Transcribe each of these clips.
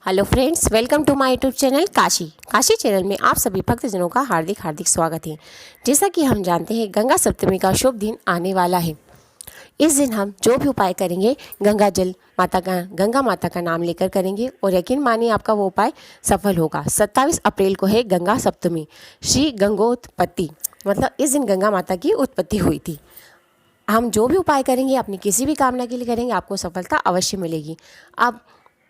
Hello friends, welcome to my YouTube channel Kashi channel में आप सभी भक्तजनों का हार्दिक हार्दिक स्वागत है। जैसा कि हम जानते हैं, गंगा सप्तमी का शुभ दिन आने वाला है। इस दिन हम जो भी उपाय करेंगे गंगा माता का नाम लेकर करेंगे और यकीन मानिए आपका वो उपाय सफल होगा। 27 अप्रैल को है गंगा सप्तमी, श्री गंगोत्पत्ति, मतलब इस दिन गंगा माता की उत्पत्ति हुई थी। हम जो भी उपाय करेंगे अपनी किसी भी कामना के लिए करेंगे, आपको सफलता अवश्य मिलेगी। अब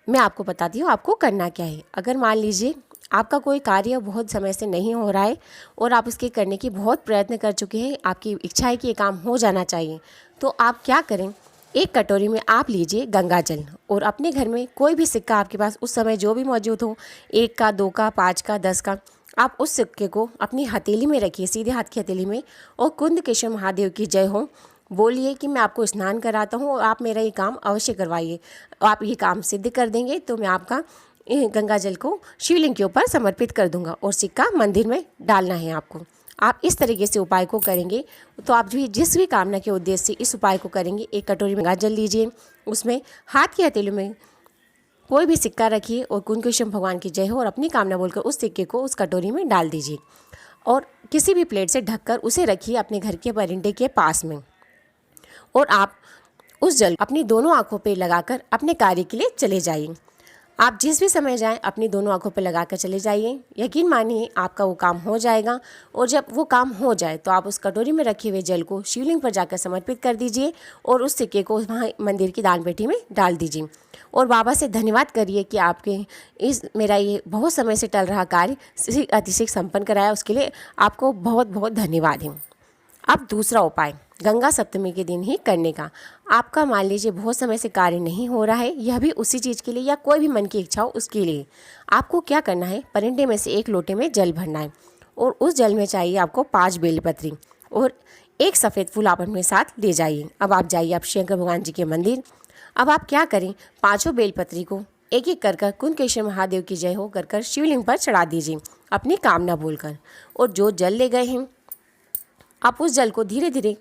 मैं आपको बताती हूँ आपको करना क्या है। अगर मान लीजिए आपका कोई कार्य बहुत समय से नहीं हो रहा है और आप इसके करने की बहुत प्रयत्न कर चुके हैं, आपकी इच्छा है कि ये काम हो जाना चाहिए, तो आप क्या करें, एक कटोरी में आप लीजिए गंगा जल और अपने घर में कोई भी सिक्का आपके पास उस समय जो भी मौजूद हो, 1 का, 2 का, 5 का, 10 का, आप उस सिक्के को अपनी हथेली में रखिए, सीधे हाथ की हथेली में, और कुंद केशव महादेव की जय हो बोलिए कि मैं आपको स्नान कराता हूँ और आप मेरा ये काम अवश्य करवाइए। आप ये काम सिद्ध कर देंगे तो मैं आपका गंगा जल को शिवलिंग के ऊपर समर्पित कर दूंगा और सिक्का मंदिर में डालना है आपको। आप इस तरीके से उपाय को करेंगे तो आप जिस भी कामना के उद्देश्य से इस उपाय को करेंगे, एक कटोरी में गंगा जल लीजिए, उसमें हाथ की हथेली में कोई भी सिक्का रखिए और कुंद केशव भगवान की जय हो और अपनी कामना बोलकर उस सिक्के को उस कटोरी में डाल दीजिए और किसी भी प्लेट से ढककर उसे रखिए अपने घर के परिंदे के पास में। और आप उस जल अपनी दोनों आंखों पे लगाकर अपने कार्य के लिए चले जाइए। आप जिस भी समय जाएं अपनी दोनों आंखों पे लगाकर चले जाइए। यकीन मानिए आपका वो काम हो जाएगा। और जब वो काम हो जाए तो आप उस कटोरी में रखे हुए जल को शिवलिंग पर जाकर समर्पित कर दीजिए और उस सिक्के को वहाँ मंदिर की दान पेटी में डाल दीजिए और बाबा से धन्यवाद करिए कि आपके मेरा ये बहुत समय से टल रहा कार्य अतिशीघ्र संपन्न कराया, उसके लिए आपको बहुत बहुत धन्यवाद है। अब दूसरा उपाय गंगा सप्तमी के दिन ही करने का। आपका मान लीजिए बहुत समय से कार्य नहीं हो रहा है, यह भी उसी चीज़ के लिए या कोई भी मन की इच्छा हो उसके लिए आपको क्या करना है, परिंदे में से एक लोटे में जल भरना है और उस जल में चाहिए आपको 5 बेलपत्री और एक सफ़ेद फूल आप अपने साथ ले जाइए। अब आप जाइए आप शंकर भगवान जी के मंदिर। अब आप क्या करें, 5 बेलपत्री को एक एक कर कुंद केशव महादेव की जय हो कर शिवलिंग पर चढ़ा दीजिए अपनी कामना बोलकर। और जो जल ले गए हैं आप उस जल को धीरे धीरे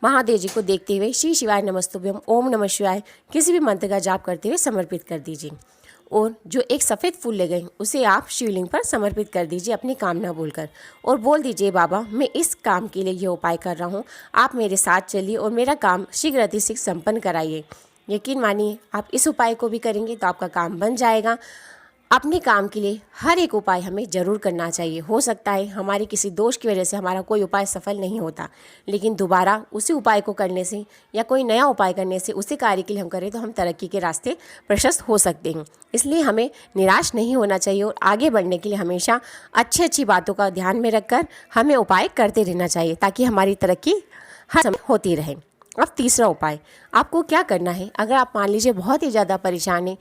महादेव जी को देखते हुए श्री शिवाय नमस्तुभ्यम, ओम नमः शिवाय किसी भी मंत्र का जाप करते हुए समर्पित कर दीजिए। और जो एक सफ़ेद फूल ले गए उसे आप शिवलिंग पर समर्पित कर दीजिए अपनी कामना बोलकर और बोल दीजिए, बाबा मैं इस काम के लिए ये उपाय कर रहा हूँ, आप मेरे साथ चलिए और मेरा काम शीघ्र अतिशीघ्र संपन्न कराइए। यकीन मानिए आप इस उपाय को भी करेंगे तो आपका काम बन जाएगा। अपने काम के लिए हर एक उपाय हमें ज़रूर करना चाहिए। हो सकता है हमारे किसी दोष की वजह से हमारा कोई उपाय सफल नहीं होता, लेकिन दोबारा उसी उपाय को करने से या कोई नया उपाय करने से उसी कार्य के लिए हम करें तो हम तरक्की के रास्ते प्रशस्त हो सकते हैं। इसलिए हमें निराश नहीं होना चाहिए और आगे बढ़ने के लिए हमेशा अच्छी अच्छी बातों का ध्यान में रखकर हमें उपाय करते रहना चाहिए ताकि हमारी तरक्की हर समय होती रहे। अब तीसरा उपाय आपको क्या करना है, अगर आप मान लीजिए बहुत ही ज़्यादा परेशान हैं,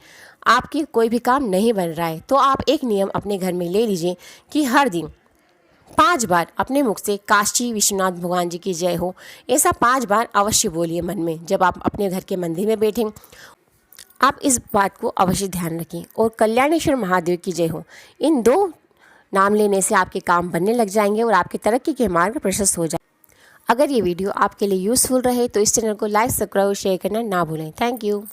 आपकी कोई भी काम नहीं बन रहा है, तो आप एक नियम अपने घर में ले लीजिए कि हर दिन 5 बार अपने मुख से काशी विश्वनाथ भगवान जी की जय हो ऐसा 5 बार अवश्य बोलिए मन में। जब आप अपने घर के मंदिर में बैठें आप इस बात को अवश्य ध्यान रखें और कल्याणेश्वर महादेव की जय हो, इन 2 नाम लेने से आपके काम बनने लग जाएंगे और आपकी तरक्की के मार्ग प्रशस्त हो जाए। अगर ये वीडियो आपके लिए यूज़फुल रहे तो इस चैनल को लाइक, सब्सक्राइब और शेयर करना ना भूलें। Thank you.